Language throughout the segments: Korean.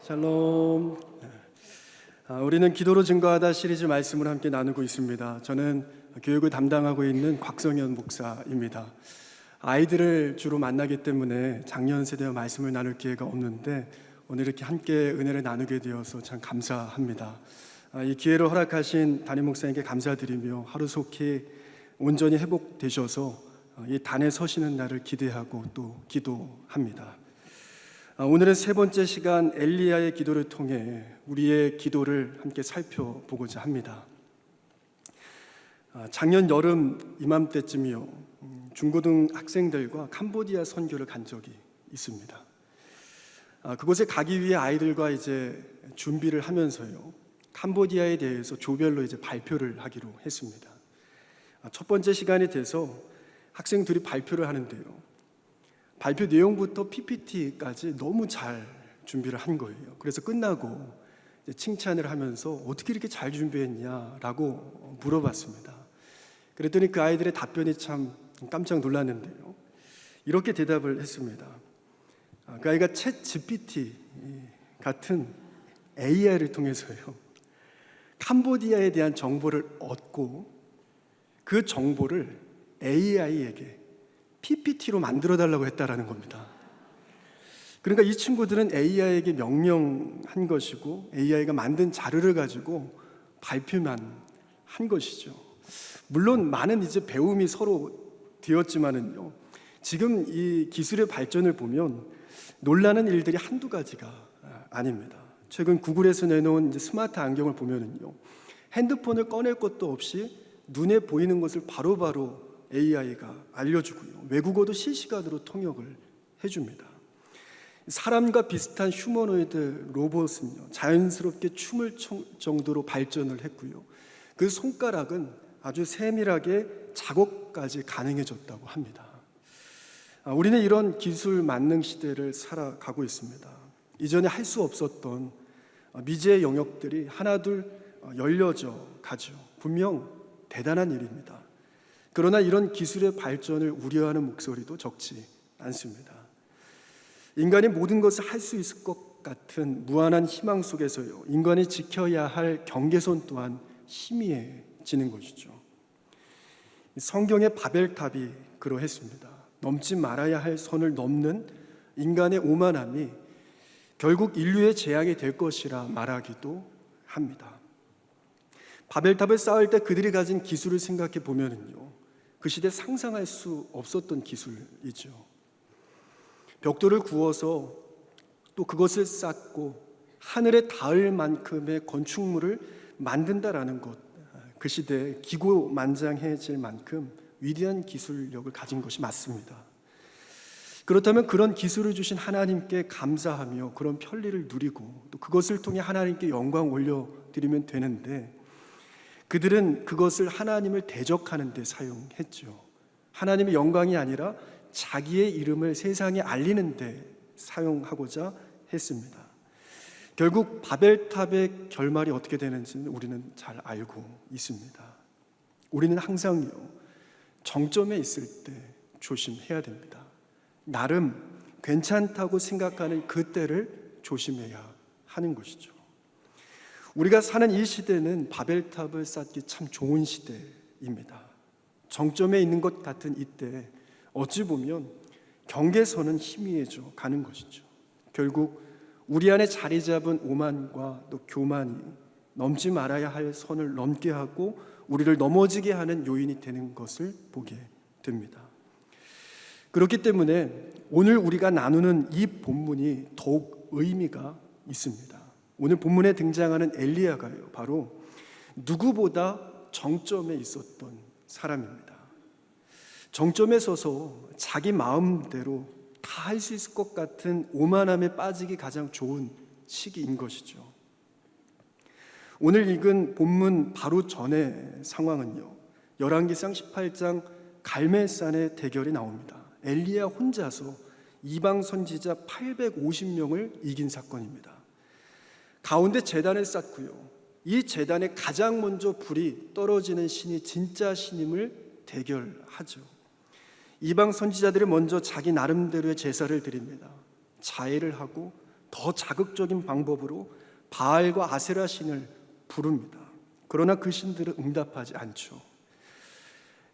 샬롬. 우리는 기도로 증거하다 시리즈 말씀을 함께 나누고 있습니다. 저는 교육을 담당하고 있는 곽성현 목사입니다. 아이들을 주로 만나기 때문에 작년 세대와 말씀을 나눌 기회가 없는데 오늘 이렇게 함께 은혜를 나누게 되어서 참 감사합니다. 이 기회를 허락하신 담임 목사님께 감사드리며 하루속히 온전히 회복되셔서 이 단에 서시는 날을 기대하고 또 기도합니다. 오늘은 세 번째 시간 엘리야의 기도를 통해 우리의 기도를 함께 살펴보고자 합니다. 작년 여름 이맘때쯤이요, 중고등 학생들과 캄보디아 선교를 간 적이 있습니다. 그곳에 가기 위해 아이들과 이제 준비를 하면서요, 캄보디아에 대해서 조별로 이제 발표를 하기로 했습니다. 첫 번째 시간이 돼서 학생 둘이 발표를 하는데요, 발표 내용부터 PPT까지 너무 잘 준비를 한 거예요. 그래서 끝나고 칭찬을 하면서 어떻게 이렇게 잘 준비했냐라고 물어봤습니다. 그랬더니 그 아이들의 답변이 참 깜짝 놀랐는데요, 이렇게 대답을 했습니다. 그 아이가 챗 GPT 같은 AI를 통해서요, 캄보디아에 대한 정보를 얻고 그 정보를 AI에게 PPT로 만들어달라고 했다라는 겁니다. 그러니까 이 친구들은 AI에게 명령한 것이고 AI가 만든 자료를 가지고 발표만 한 것이죠. 물론 많은 이제 배움이 서로 되었지만은요, 지금 이 기술의 발전을 보면 놀라는 일들이 한두 가지가 아닙니다. 최근 구글에서 내놓은 이제 스마트 안경을 보면은요, 핸드폰을 꺼낼 것도 없이 눈에 보이는 것을 바로바로 AI가 알려주고요, 외국어도 실시간으로 통역을 해줍니다. 사람과 비슷한 휴머노이드 로봇은요, 자연스럽게 춤을 출 정도로 발전을 했고요, 그 손가락은 아주 세밀하게 작업까지 가능해졌다고 합니다. 우리는 이런 기술 만능 시대를 살아가고 있습니다. 이전에 할 수 없었던 미지의 영역들이 하나둘 열려져 가죠. 분명 대단한 일입니다. 그러나 이런 기술의 발전을 우려하는 목소리도 적지 않습니다. 인간이 모든 것을 할 수 있을 것 같은 무한한 희망 속에서요, 인간이 지켜야 할 경계선 또한 희미해지는 것이죠. 성경의 바벨탑이 그러했습니다. 넘지 말아야 할 선을 넘는 인간의 오만함이 결국 인류의 재앙이 될 것이라 말하기도 합니다. 바벨탑을 쌓을 때 그들이 가진 기술을 생각해 보면은요, 그 시대 상상할 수 없었던 기술이죠. 벽돌을 구워서 또 그것을 쌓고 하늘에 닿을 만큼의 건축물을 만든다라는 것, 그 시대에 기고만장해질 만큼 위대한 기술력을 가진 것이 맞습니다. 그렇다면 그런 기술을 주신 하나님께 감사하며 그런 편리를 누리고 또 그것을 통해 하나님께 영광 올려드리면 되는데, 그들은 그것을 하나님을 대적하는 데 사용했죠. 하나님의 영광이 아니라 자기의 이름을 세상에 알리는 데 사용하고자 했습니다. 결국 바벨탑의 결말이 어떻게 되는지는 우리는 잘 알고 있습니다. 우리는 항상요, 정점에 있을 때 조심해야 됩니다. 나름 괜찮다고 생각하는 그때를 조심해야 하는 것이죠. 우리가 사는 이 시대는 바벨탑을 쌓기 참 좋은 시대입니다. 정점에 있는 것 같은 이때 어찌 보면 경계선은 희미해져 가는 것이죠. 결국 우리 안에 자리 잡은 오만과 또 교만이 넘지 말아야 할 선을 넘게 하고 우리를 넘어지게 하는 요인이 되는 것을 보게 됩니다. 그렇기 때문에 오늘 우리가 나누는 이 본문이 더욱 의미가 있습니다. 오늘 본문에 등장하는 엘리야가요, 바로 누구보다 정점에 있었던 사람입니다. 정점에 서서 자기 마음대로 다 할 수 있을 것 같은 오만함에 빠지기 가장 좋은 시기인 것이죠. 오늘 읽은 본문 바로 전의 상황은요, 열왕기상 18장 갈멜산의 대결이 나옵니다. 엘리야 혼자서 이방 선지자 850명을 이긴 사건입니다. 가운데 제단을 쌓고요, 이 제단에 가장 먼저 불이 떨어지는 신이 진짜 신임을 대결하죠. 이방 선지자들이 먼저 자기 나름대로의 제사를 드립니다. 자해를 하고 더 자극적인 방법으로 바알과 아세라 신을 부릅니다. 그러나 그 신들은 응답하지 않죠.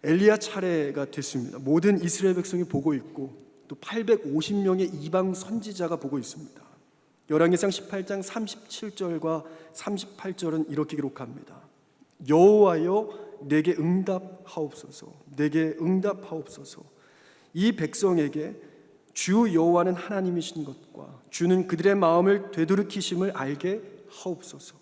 엘리야 차례가 됐습니다. 모든 이스라엘 백성이 보고 있고 또 850명의 이방 선지자가 보고 있습니다. 열왕기상 18장 37절과 38절은 이렇게 기록합니다. 여호와여 내게 응답하옵소서, 내게 응답하옵소서. 이 백성에게 주 여호와는 하나님이신 것과 주는 그들의 마음을 되돌이키심을 알게 하옵소서.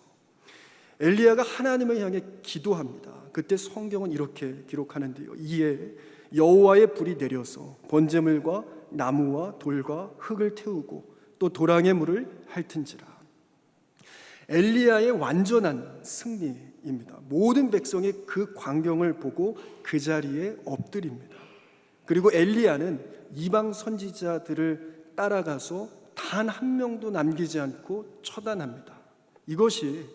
엘리야가 하나님을 향해 기도합니다. 그때 성경은 이렇게 기록하는데요. 이에 여호와의 불이 내려서 번제물과 나무와 돌과 흙을 태우고 또 도랑의 물을 핥은지라. 엘리야의 완전한 승리입니다. 모든 백성이 그 광경을 보고 그 자리에 엎드립니다. 그리고 엘리야는 이방 선지자들을 따라가서 단 한 명도 남기지 않고 처단합니다. 이것이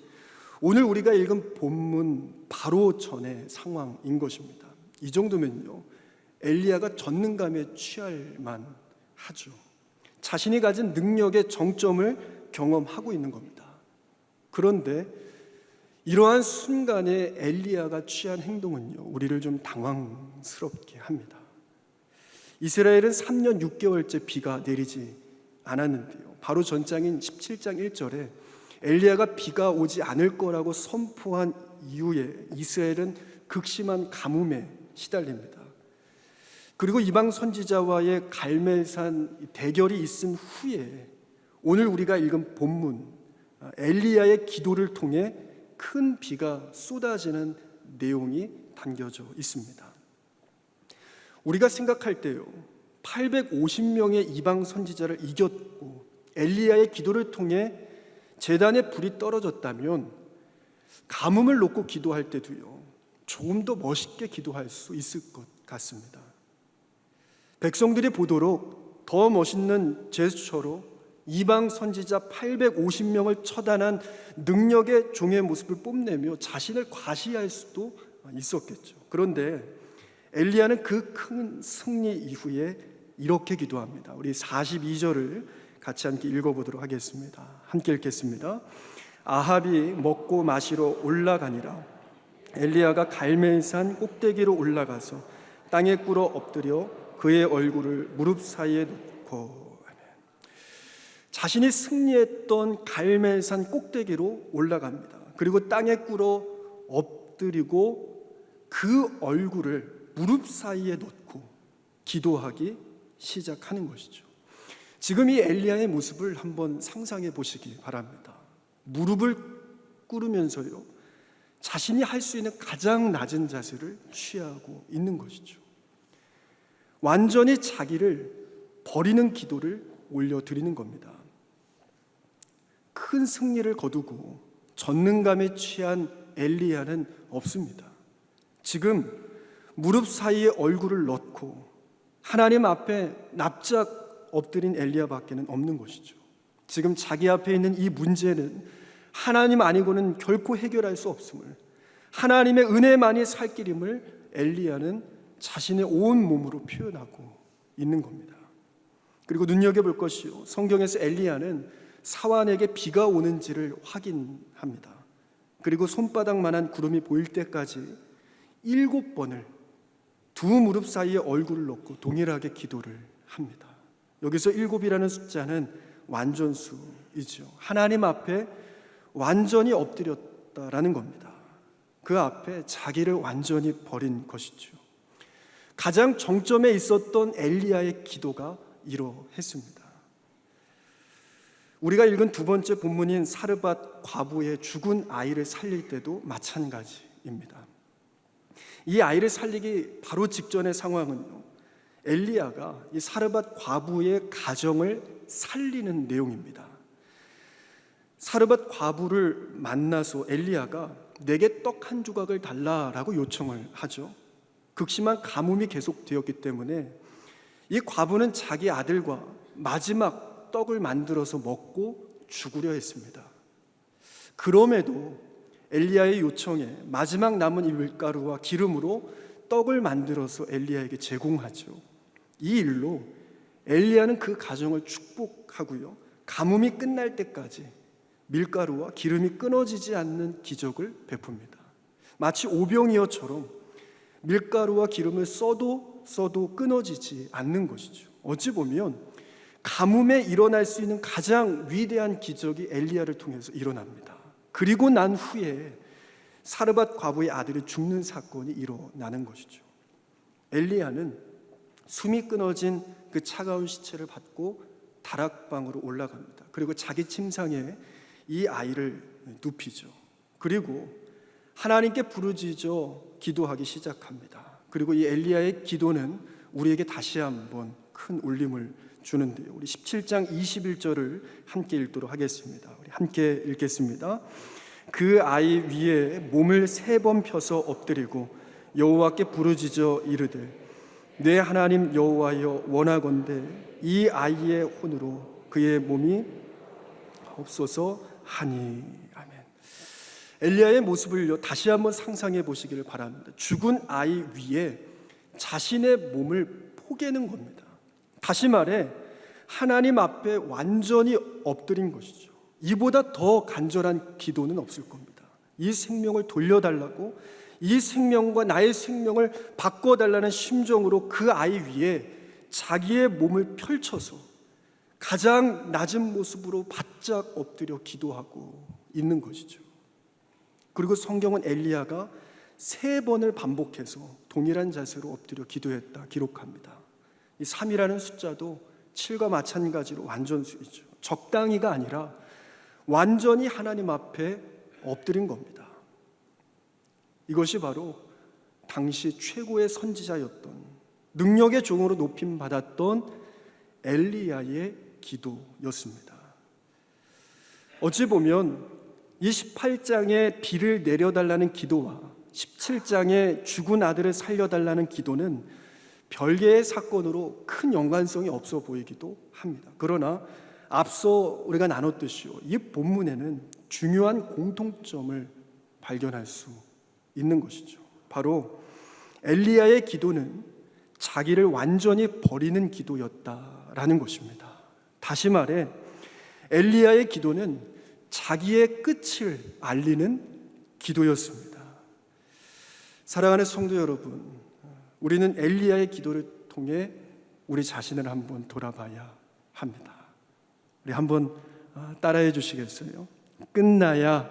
오늘 우리가 읽은 본문 바로 전의 상황인 것입니다. 이 정도면요, 엘리야가 전능감에 취할 만하죠. 자신이 가진 능력의 정점을 경험하고 있는 겁니다. 그런데 이러한 순간에 엘리야가 취한 행동은요, 우리를 좀 당황스럽게 합니다. 이스라엘은 3년 6개월째 비가 내리지 않았는데요, 바로 전장인 17장 1절에 엘리야가 비가 오지 않을 거라고 선포한 이후에 이스라엘은 극심한 가뭄에 시달립니다. 그리고 이방 선지자와의 갈멜산 대결이 있은 후에 오늘 우리가 읽은 본문 엘리야의 기도를 통해 큰 비가 쏟아지는 내용이 담겨져 있습니다. 우리가 생각할 때요, 850명의 이방 선지자를 이겼고 엘리야의 기도를 통해 제단에 불이 떨어졌다면 가뭄을 놓고 기도할 때도요, 조금 더 멋있게 기도할 수 있을 것 같습니다. 백성들이 보도록 더 멋있는 제스처로 이방 선지자 850명을 처단한 능력의 종의 모습을 뽐내며 자신을 과시할 수도 있었겠죠. 그런데 엘리야는 그 큰 승리 이후에 이렇게 기도합니다. 우리 42절을 같이 함께 읽어보도록 하겠습니다. 함께 읽겠습니다. 아합이 먹고 마시러 올라가니라. 엘리야가 갈멜산 꼭대기로 올라가서 땅에 꿇어 엎드려 그의 얼굴을 무릎 사이에 놓고, 자신이 승리했던 갈멜산 꼭대기로 올라갑니다. 그리고 땅에 꿇어 엎드리고 그 얼굴을 무릎 사이에 놓고 기도하기 시작하는 것이죠. 지금 이 엘리야의 모습을 한번 상상해 보시기 바랍니다. 무릎을 꿇으면서요, 자신이 할 수 있는 가장 낮은 자세를 취하고 있는 것이죠. 완전히 자기를 버리는 기도를 올려드리는 겁니다. 큰 승리를 거두고 전능감에 취한 엘리야는 없습니다. 지금 무릎 사이에 얼굴을 넣고 하나님 앞에 납작 엎드린 엘리야밖에는 없는 것이죠. 지금 자기 앞에 있는 이 문제는 하나님 아니고는 결코 해결할 수 없음을, 하나님의 은혜만이 살 길임을 엘리야는 자신의 온 몸으로 표현하고 있는 겁니다. 그리고 눈여겨볼 것이요, 성경에서 엘리야는 사환에게 비가 오는지를 확인합니다. 그리고 손바닥만한 구름이 보일 때까지 7번을 두 무릎 사이에 얼굴을 넣고 동일하게 기도를 합니다. 여기서 7이라는 숫자는 완전수이죠. 하나님 앞에 완전히 엎드렸다라는 겁니다. 그 앞에 자기를 완전히 버린 것이죠. 가장 정점에 있었던 엘리야의 기도가 이러했습니다. 우리가 읽은 두 번째 본문인 사르밧 과부의 죽은 아이를 살릴 때도 마찬가지입니다. 이 아이를 살리기 바로 직전의 상황은요, 엘리야가 이 사르밧 과부의 가정을 살리는 내용입니다. 사르밧 과부를 만나서 엘리야가 내게 떡 한 조각을 달라라고 요청을 하죠. 극심한 가뭄이 계속되었기 때문에 이 과부는 자기 아들과 마지막 떡을 만들어서 먹고 죽으려 했습니다. 그럼에도 엘리야의 요청에 마지막 남은 이 밀가루와 기름으로 떡을 만들어서 엘리야에게 제공하죠. 이 일로 엘리야는 그 가정을 축복하고요, 가뭄이 끝날 때까지 밀가루와 기름이 끊어지지 않는 기적을 베풉니다. 마치 오병이어처럼 밀가루와 기름을 써도 끊어지지 않는 것이죠. 어찌 보면 가뭄에 일어날 수 있는 가장 위대한 기적이 엘리야를 통해서 일어납니다. 그리고 난 후에 사르밧 과부의 아들이 죽는 사건이 일어나는 것이죠. 엘리야는 숨이 끊어진 그 차가운 시체를 받고 다락방으로 올라갑니다. 그리고 자기 침상에 이 아이를 눕히죠. 그리고 하나님께 부르짖어 기도하기 시작합니다. 그리고 이 엘리야의 기도는 우리에게 다시 한번 큰 울림을 주는데요. 우리 17장 21절을 함께 읽도록 하겠습니다. 우리 함께 읽겠습니다. 그 아이 위에 몸을 3번 펴서 엎드리고 여호와께 부르짖어 이르되 내 하나님 여호와여 원하건대 이 아이의 혼으로 그의 몸이 없어서 하니. 아멘. 엘리야의 모습을 다시 한번 상상해 보시기를 바랍니다. 죽은 아이 위에 자신의 몸을 포개는 겁니다. 다시 말해 하나님 앞에 완전히 엎드린 것이죠. 이보다 더 간절한 기도는 없을 겁니다. 이 생명을 돌려달라고, 이 생명과 나의 생명을 바꿔달라는 심정으로 그 아이 위에 자기의 몸을 펼쳐서 가장 낮은 모습으로 바짝 엎드려 기도하고 있는 것이죠. 그리고 성경은 엘리야가 3번을 반복해서 동일한 자세로 엎드려 기도했다 기록합니다. 이 3이라는 숫자도 7과 마찬가지로 완전수이죠. 적당히가 아니라 완전히 하나님 앞에 엎드린 겁니다. 이것이 바로 당시 최고의 선지자였던, 능력의 종으로 높임 받았던 엘리야의 기도였습니다. 어찌 보면 28장에 비를 내려달라는 기도와 17장에 죽은 아들을 살려달라는 기도는 별개의 사건으로 큰 연관성이 없어 보이기도 합니다. 그러나 앞서 우리가 나눴듯이요, 이 본문에는 중요한 공통점을 발견할 수 있는 것이죠. 바로 엘리야의 기도는 자기를 완전히 버리는 기도였다라는 것입니다. 다시 말해 엘리야의 기도는 자기의 끝을 알리는 기도였습니다. 사랑하는 성도 여러분, 우리는 엘리야의 기도를 통해 우리 자신을 한번 돌아봐야 합니다. 우리 한번 따라해 주시겠어요? 끝나야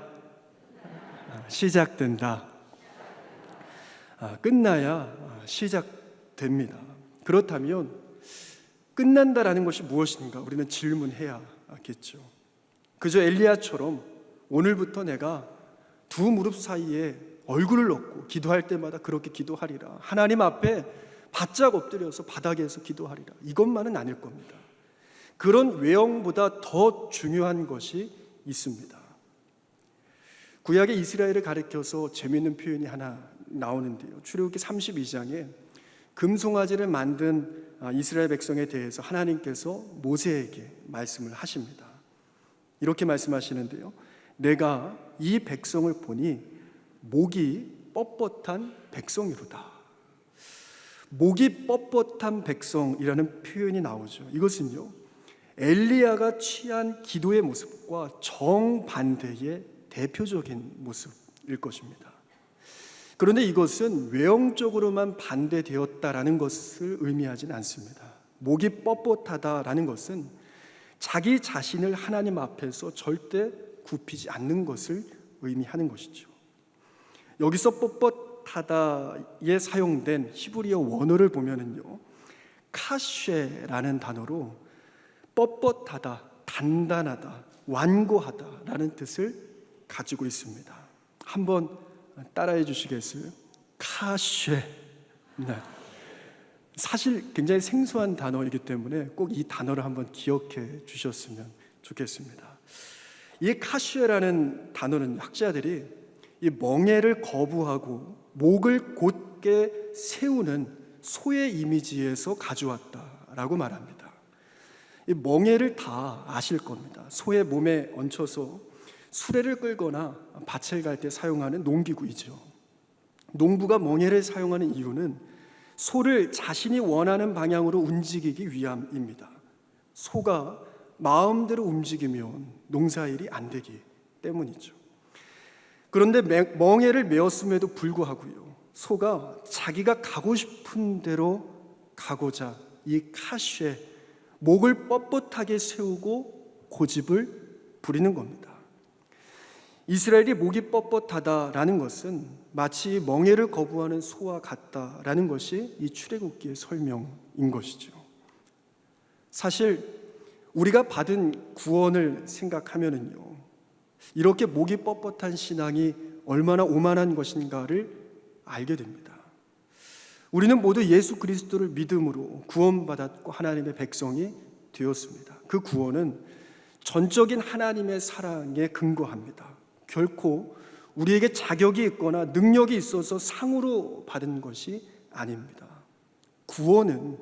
시작된다. 끝나야 시작됩니다. 그렇다면 끝난다라는 것이 무엇인가 우리는 질문해야겠죠. 그저 엘리야처럼 오늘부터 내가 두 무릎 사이에 얼굴을 넣고 기도할 때마다 그렇게 기도하리라, 하나님 앞에 바짝 엎드려서 바닥에서 기도하리라, 이것만은 아닐 겁니다. 그런 외형보다 더 중요한 것이 있습니다. 구약의 이스라엘을 가리켜서 재미있는 표현이 하나 나오는데요. 출애굽기 32장에 금송아지를 만든 이스라엘 백성에 대해서 하나님께서 모세에게 말씀을 하십니다. 이렇게 말씀하시는데요. 내가 이 백성을 보니 목이 뻣뻣한 백성이로다. 목이 뻣뻣한 백성이라는 표현이 나오죠. 이것은요, 엘리야가 취한 기도의 모습과 정반대의 대표적인 모습일 것입니다. 그런데 이것은 외형적으로만 반대되었다라는 것을 의미하지는 않습니다. 목이 뻣뻣하다라는 것은 자기 자신을 하나님 앞에서 절대 굽히지 않는 것을 의미하는 것이죠. 여기서 뻣뻣하다에 사용된 히브리어 원어를 보면은요, 카쉐라는 단어로 뻣뻣하다, 단단하다, 완고하다라는 뜻을 가지고 있습니다. 한번 따라해 주시겠어요? 카쉐. 네. 사실 굉장히 생소한 단어이기 때문에 꼭 이 단어를 한번 기억해 주셨으면 좋겠습니다. 이 카쉐라는 단어는 학자들이 이 멍에를 거부하고 목을 곧게 세우는 소의 이미지에서 가져왔다라고 말합니다. 이 멍에를 다 아실 겁니다. 소의 몸에 얹혀서 수레를 끌거나 밭을 갈 때 사용하는 농기구이죠. 농부가 멍에를 사용하는 이유는 소를 자신이 원하는 방향으로 움직이기 위함입니다. 소가 마음대로 움직이면 농사일이 안 되기 때문이죠. 그런데 멍에를 메었음에도 불구하고요, 소가 자기가 가고 싶은 대로 가고자 이 카시에 목을 뻣뻣하게 세우고 고집을 부리는 겁니다. 이스라엘이 목이 뻣뻣하다라는 것은 마치 멍에를 거부하는 소와 같다라는 것이 이 출애굽기의 설명인 것이죠. 사실 우리가 받은 구원을 생각하면은요, 이렇게 목이 뻣뻣한 신앙이 얼마나 오만한 것인가를 알게 됩니다. 우리는 모두 예수 그리스도를 믿음으로 구원받았고 하나님의 백성이 되었습니다. 그 구원은 전적인 하나님의 사랑에 근거합니다. 결코 우리에게 자격이 있거나 능력이 있어서 상으로 받은 것이 아닙니다. 구원은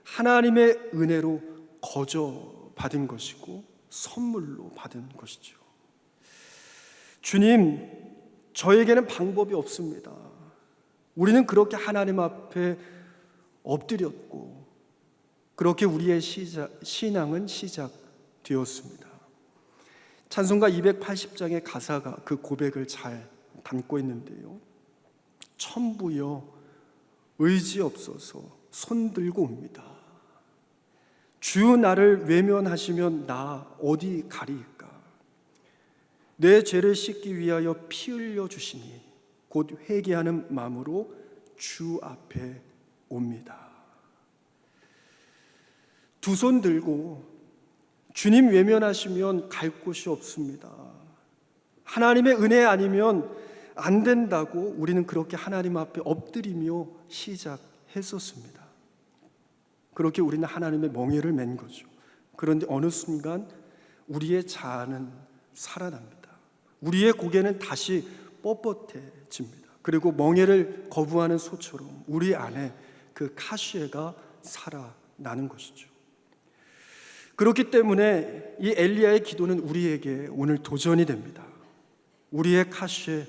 하나님의 은혜로 거저 받은 것이고 선물로 받은 것이죠. 주님, 저에게는 방법이 없습니다. 우리는 그렇게 하나님 앞에 엎드렸고 그렇게 우리의 신앙은 시작되었습니다. 찬송가 280장의 가사가 그 고백을 잘 담고 있는데요. 천부여 의지 없어서 손들고 옵니다. 주 나를 외면하시면 나 어디 가리이까. 내 죄를 씻기 위하여 피 흘려 주시니 곧 회개하는 마음으로 주 앞에 옵니다. 두 손 들고 주님 외면하시면 갈 곳이 없습니다. 하나님의 은혜 아니면 안 된다고 우리는 그렇게 하나님 앞에 엎드리며 시작했었습니다. 그렇게 우리는 하나님의 멍에를 맨 거죠. 그런데 어느 순간 우리의 자아는 살아납니다. 우리의 고개는 다시 뻣뻣해집니다. 그리고 멍에를 거부하는 소처럼 우리 안에 그 카시에가 살아나는 것이죠. 그렇기 때문에 이 엘리야의 기도는 우리에게 오늘 도전이 됩니다. 우리의 카시에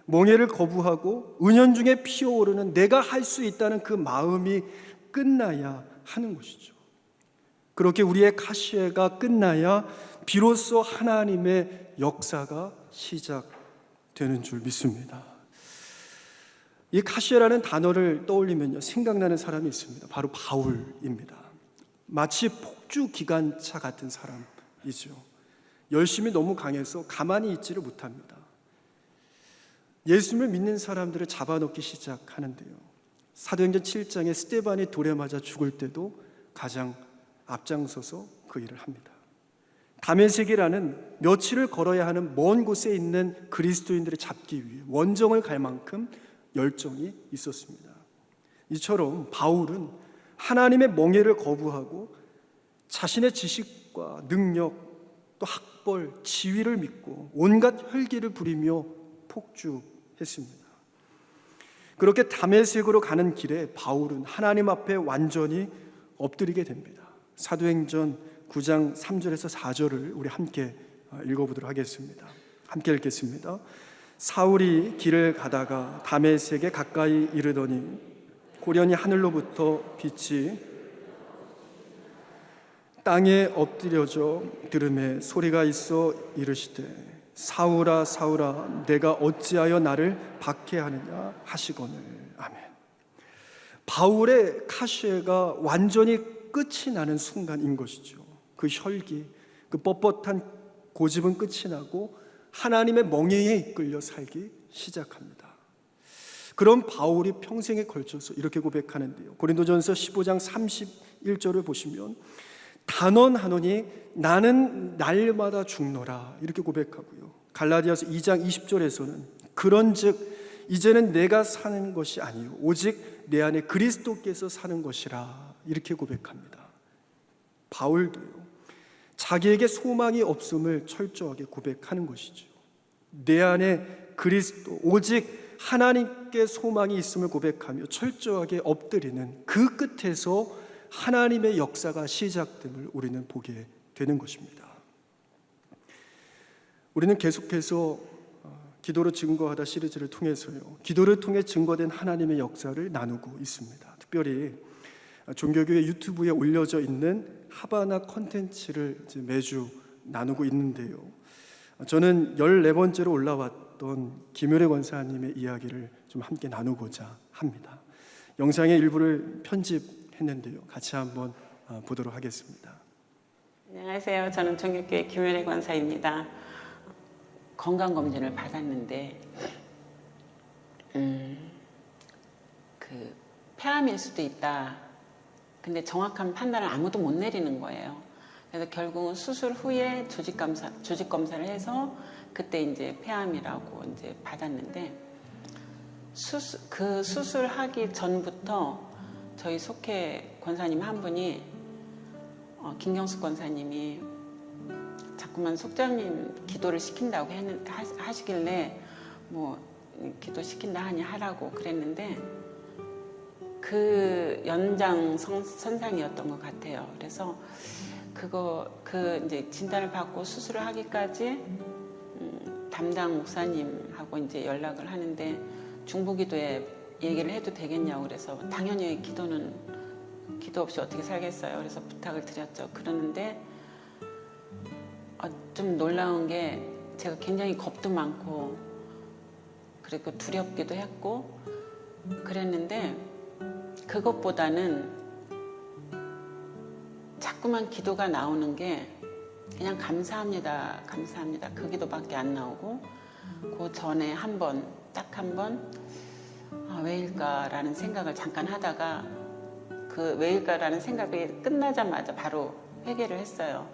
멍에를 거부하고 은연중에 피어오르는 내가 할 수 있다는 그 마음이 끝나야 하는 것이죠. 그렇게 우리의 카시에가 끝나야 비로소 하나님의 역사가 시작되는 줄 믿습니다. 이 카시에라는 단어를 떠올리면요, 생각나는 사람이 있습니다. 바로 바울입니다. 마치 폭주 기관차 같은 사람이죠. 열심히 너무 강해서 가만히 있지를 못합니다. 예수님을 믿는 사람들을 잡아놓기 시작하는데요. 사도행전 7장에 스데반이 돌에 맞아 죽을 때도 가장 앞장서서 그 일을 합니다. 다메섹이라는 며칠을 걸어야 하는 먼 곳에 있는 그리스도인들을 잡기 위해 원정을 갈 만큼 열정이 있었습니다. 이처럼 바울은 하나님의 멍에를 거부하고 자신의 지식과 능력, 또 학벌, 지위를 믿고 온갖 혈기를 부리며 폭주했습니다. 그렇게 다메섹으로 가는 길에 바울은 하나님 앞에 완전히 엎드리게 됩니다. 사도행전 9장 3절에서 4절을 우리 함께 읽어보도록 하겠습니다. 함께 읽겠습니다. 사울이 길을 가다가 다메섹에 가까이 이르더니 고련히 하늘로부터 빛이 땅에 엎드려져 들음에 소리가 있어 이르시되 사울아 사울아 내가 어찌하여 나를 박해하느냐 하시거늘. 아멘. 바울의 카시에가 완전히 끝이 나는 순간인 것이죠. 그 혈기, 그 뻣뻣한 고집은 끝이 나고 하나님의 멍에에 이끌려 살기 시작합니다. 그런 바울이 평생에 걸쳐서 이렇게 고백하는데요. 고린도전서 15장 31절을 보시면 단언하노니 나는 날마다 죽노라 이렇게 고백하고요. 갈라디아서 2장 20절에서는 그런즉 이제는 내가 사는 것이 아니요 오직 내 안에 그리스도께서 사는 것이라 이렇게 고백합니다. 바울도요, 자기에게 소망이 없음을 철저하게 고백하는 것이죠. 내 안에 그리스도 오직 하나님께 소망이 있음을 고백하며 철저하게 엎드리는 그 끝에서 하나님의 역사가 시작됨을 우리는 보게 되는 것입니다. 우리는 계속해서 기도로 증거하다 시리즈를 통해서요, 기도를 통해 증거된 하나님의 역사를 나누고 있습니다. 특별히 종교교회 유튜브에 올려져 있는 하바나 콘텐츠를 이제 매주 나누고 있는데요. 저는 14번째로 올라왔던 김효래 권사님의 이야기를 좀 함께 나누고자 합니다. 영상의 일부를 편집했는데요. 같이 한번 보도록 하겠습니다. 안녕하세요. 저는 종교교회 김효래 권사입니다. 건강검진을 받았는데 폐암일 수도 있다. 근데 정확한 판단을 아무도 못 내리는 거예요. 그래서 결국은 수술 후에 조직 검사를 해서 그때 이제 폐암이라고 이제 받았는데 그 수술하기 전부터 저희 속회 권사님 한 분이 김경숙 권사님이 자꾸만 속장님 기도를 시킨다고 하시길래 뭐 기도 시킨다 하니 하라고 그랬는데 그 연장선상이었던 것 같아요. 그래서 그 이제 진단을 받고 수술을 하기까지 담당 목사님하고 이제 연락을 하는데 중보기도에 얘기를 해도 되겠냐고 그래서 당연히 기도 없이 어떻게 살겠어요. 그래서 부탁을 드렸죠. 그러는데 좀 놀라운 게 제가 굉장히 겁도 많고 그리고 두렵기도 했고 그랬는데 그것보다는 자꾸만 기도가 나오는 게 그냥 감사합니다, 감사합니다. 그 기도밖에 안 나오고 그 전에 딱 한 번 왜일까라는 생각을 잠깐 하다가 그 왜일까라는 생각이 끝나자마자 바로 회개를 했어요.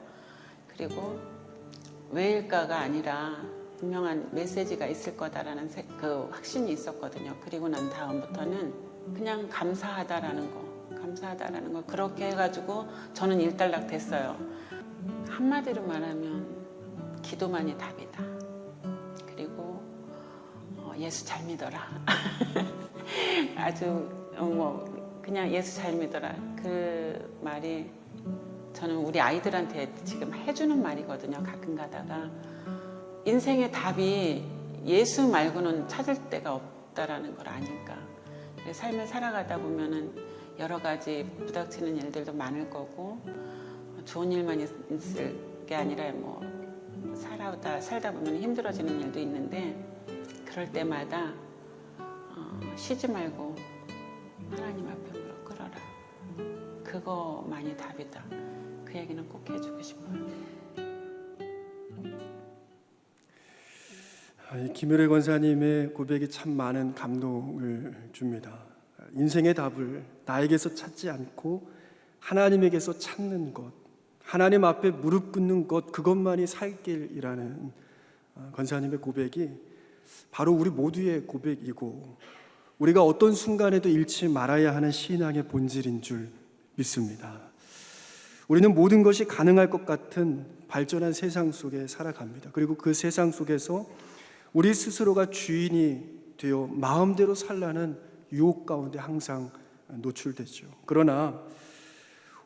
그리고 왜일까가 아니라 분명한 메시지가 있을 거다라는 그 확신이 있었거든요. 그리고 난 다음부터는 그냥 감사하다라는 거 그렇게 해가지고 저는 일단락 됐어요. 한마디로 말하면 기도만이 답이다. 그리고 예수 잘 믿어라. 아주 그냥 예수 잘 믿어라. 그 말이 저는 우리 아이들한테 지금 해주는 말이거든요. 가끔 가다가 인생의 답이 예수 말고는 찾을 데가 없다라는 걸 아니까. 삶을 살아가다 보면은 여러 가지 부닥치는 일들도 많을 거고 좋은 일만 있을 게 아니라 뭐 살다 보면 힘들어지는 일도 있는데 그럴 때마다 쉬지 말고 하나님 앞에 무릎 꿇어라. 그거만이 답이다. 그 얘기는 꼭 해주고 싶어요. 김효래 권사님의 고백이 참 많은 감동을 줍니다. 인생의 답을 나에게서 찾지 않고 하나님에게서 찾는 것, 하나님 앞에 무릎 꿇는 것, 그것만이 살 길이라는 권사님의 고백이 바로 우리 모두의 고백이고 우리가 어떤 순간에도 잃지 말아야 하는 신앙의 본질인 줄 믿습니다. 우리는 모든 것이 가능할 것 같은 발전한 세상 속에 살아갑니다. 그리고 그 세상 속에서 우리 스스로가 주인이 되어 마음대로 살라는 유혹 가운데 항상 노출되죠. 그러나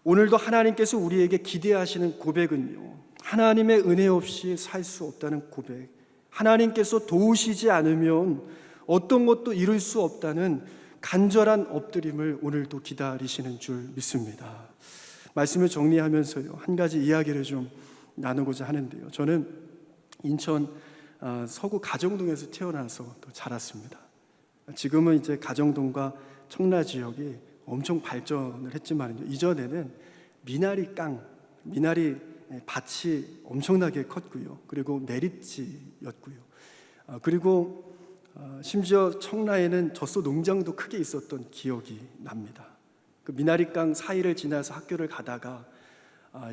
오늘도 하나님께서 우리에게 기대하시는 고백은요, 하나님의 은혜 없이 살 수 없다는 고백, 하나님께서 도우시지 않으면 어떤 것도 이룰 수 없다는 간절한 엎드림을 오늘도 기다리시는 줄 믿습니다. 말씀을 정리하면서요, 한 가지 이야기를 좀 나누고자 하는데요. 저는 인천 서구 가정동에서 태어나서 또 자랐습니다. 지금은 이제 가정동과 청라 지역이 엄청 발전을 했지만 이전에는 미나리 밭이 엄청나게 컸고요. 그리고 매립지였고요. 그리고 심지어 청라에는 젖소 농장도 크게 있었던 기억이 납니다. 그 미나리깡 사이를 지나서 학교를 가다가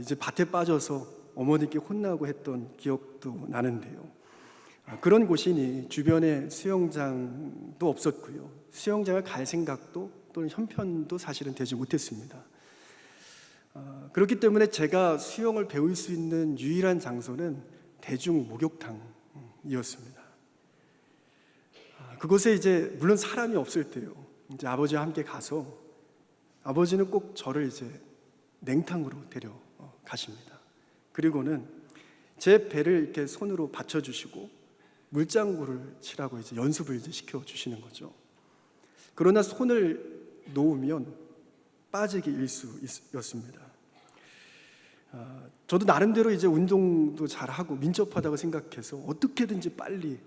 이제 밭에 빠져서 어머니께 혼나고 했던 기억도 나는데요. 그런 곳이니 주변에 수영장도 없었고요. 수영장을 갈 생각도 또는 형편도 사실은 되지 못했습니다. 그렇기 때문에 제가 수영을 배울 수 있는 유일한 장소는 대중 목욕탕이었습니다. 그곳에 이제 물론 사람이 없을 때요. 이제 아버지와 함께 가서 아버지는 꼭 저를 이제 냉탕으로 데려가십니다. 그리고는 제 배를 이렇게 손으로 받쳐주시고 물장구를 치라고 이제 연습을 이제 시켜주시는 거죠. 그러나 손을 놓으면 빠지기 일쑤였습니다. 저도 나름대로 이제 운동도 잘하고 민첩하다고 생각해서 어떻게든지 빨리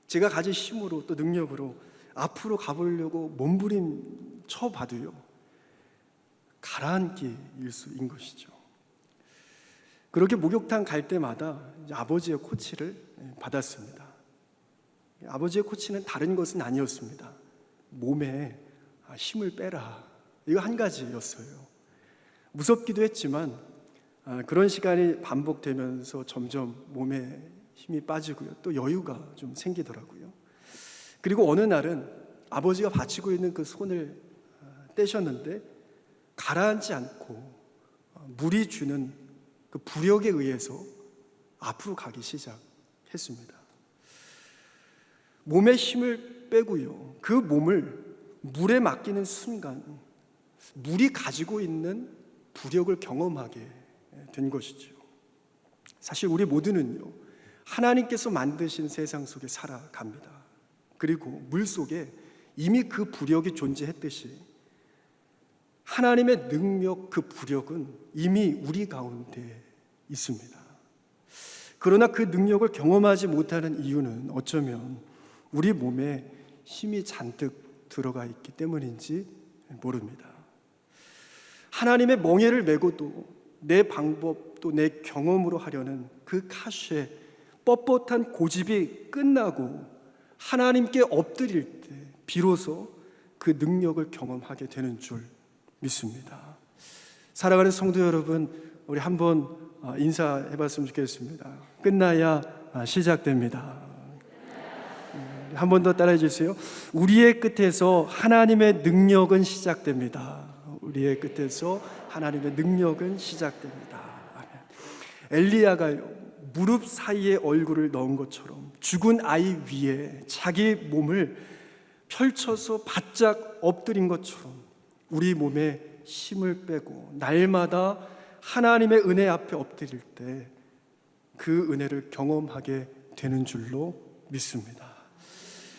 제가 가진 힘으로 또 능력으로 앞으로 가보려고 몸부림 쳐봐도요, 가라앉기 일쑤인 것이죠. 그렇게 목욕탕 갈 때마다 이제 아버지의 코치를 받았습니다. 아버지의 코치는 다른 것은 아니었습니다. 몸에 힘을 빼라, 이거 한 가지였어요. 무섭기도 했지만 그런 시간이 반복되면서 점점 몸에 힘이 빠지고요, 또 여유가 좀 생기더라고요. 그리고 어느 날은 아버지가 받치고 있는 그 손을 떼셨는데 가라앉지 않고 물이 주는 그 부력에 의해서 앞으로 가기 시작했습니다. 몸에 힘을 빼고요, 그 몸을 물에 맡기는 순간 물이 가지고 있는 부력을 경험하게 된 것이죠. 사실 우리 모두는요, 하나님께서 만드신 세상 속에 살아갑니다. 그리고 물 속에 이미 그 부력이 존재했듯이 하나님의 능력, 그 부력은 이미 우리 가운데 있습니다. 그러나 그 능력을 경험하지 못하는 이유는 어쩌면 우리 몸에 힘이 잔뜩 들어가 있기 때문인지 모릅니다. 하나님의 멍에를 메고도 내 방법 또 내 경험으로 하려는 그 카쉐 뻣뻣한 고집이 끝나고 하나님께 엎드릴 때 비로소 그 능력을 경험하게 되는 줄 믿습니다. 사랑하는 성도 여러분, 우리 한번 인사해 봤으면 좋겠습니다. 끝나야 시작됩니다. 한 번 더 따라해 주세요. 우리의 끝에서 하나님의 능력은 시작됩니다. 우리의 끝에서 하나님의 능력은 시작됩니다. 아멘. 엘리야가요, 무릎 사이에 얼굴을 넣은 것처럼 죽은 아이 위에 자기 몸을 펼쳐서 바짝 엎드린 것처럼 우리 몸에 힘을 빼고 날마다 하나님의 은혜 앞에 엎드릴 때 그 은혜를 경험하게 되는 줄로 믿습니다.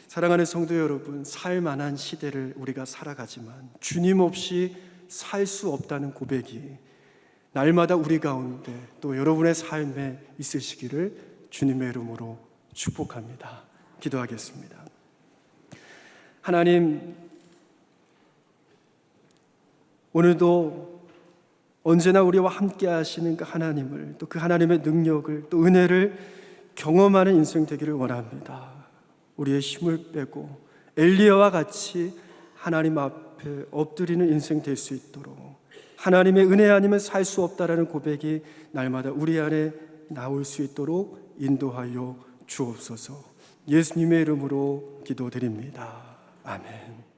사랑하는 성도 여러분, 살만한 시대를 우리가 살아가지만 주님 없이 살 수 없다는 고백이 날마다 우리 가운데 또 여러분의 삶에 있으시기를 주님의 이름으로 축복합니다. 기도하겠습니다. 하나님, 오늘도 언제나 우리와 함께 하시는 그 하나님을, 또 그 하나님의 능력을, 또 은혜를 경험하는 인생 되기를 원합니다. 우리의 힘을 빼고 엘리야와 같이 하나님 앞에 엎드리는 인생 될 수 있도록, 하나님의 은혜 아니면 살 수 없다라는 고백이 날마다 우리 안에 나올 수 있도록 인도하여 주옵소서. 예수님의 이름으로 기도드립니다. 아멘.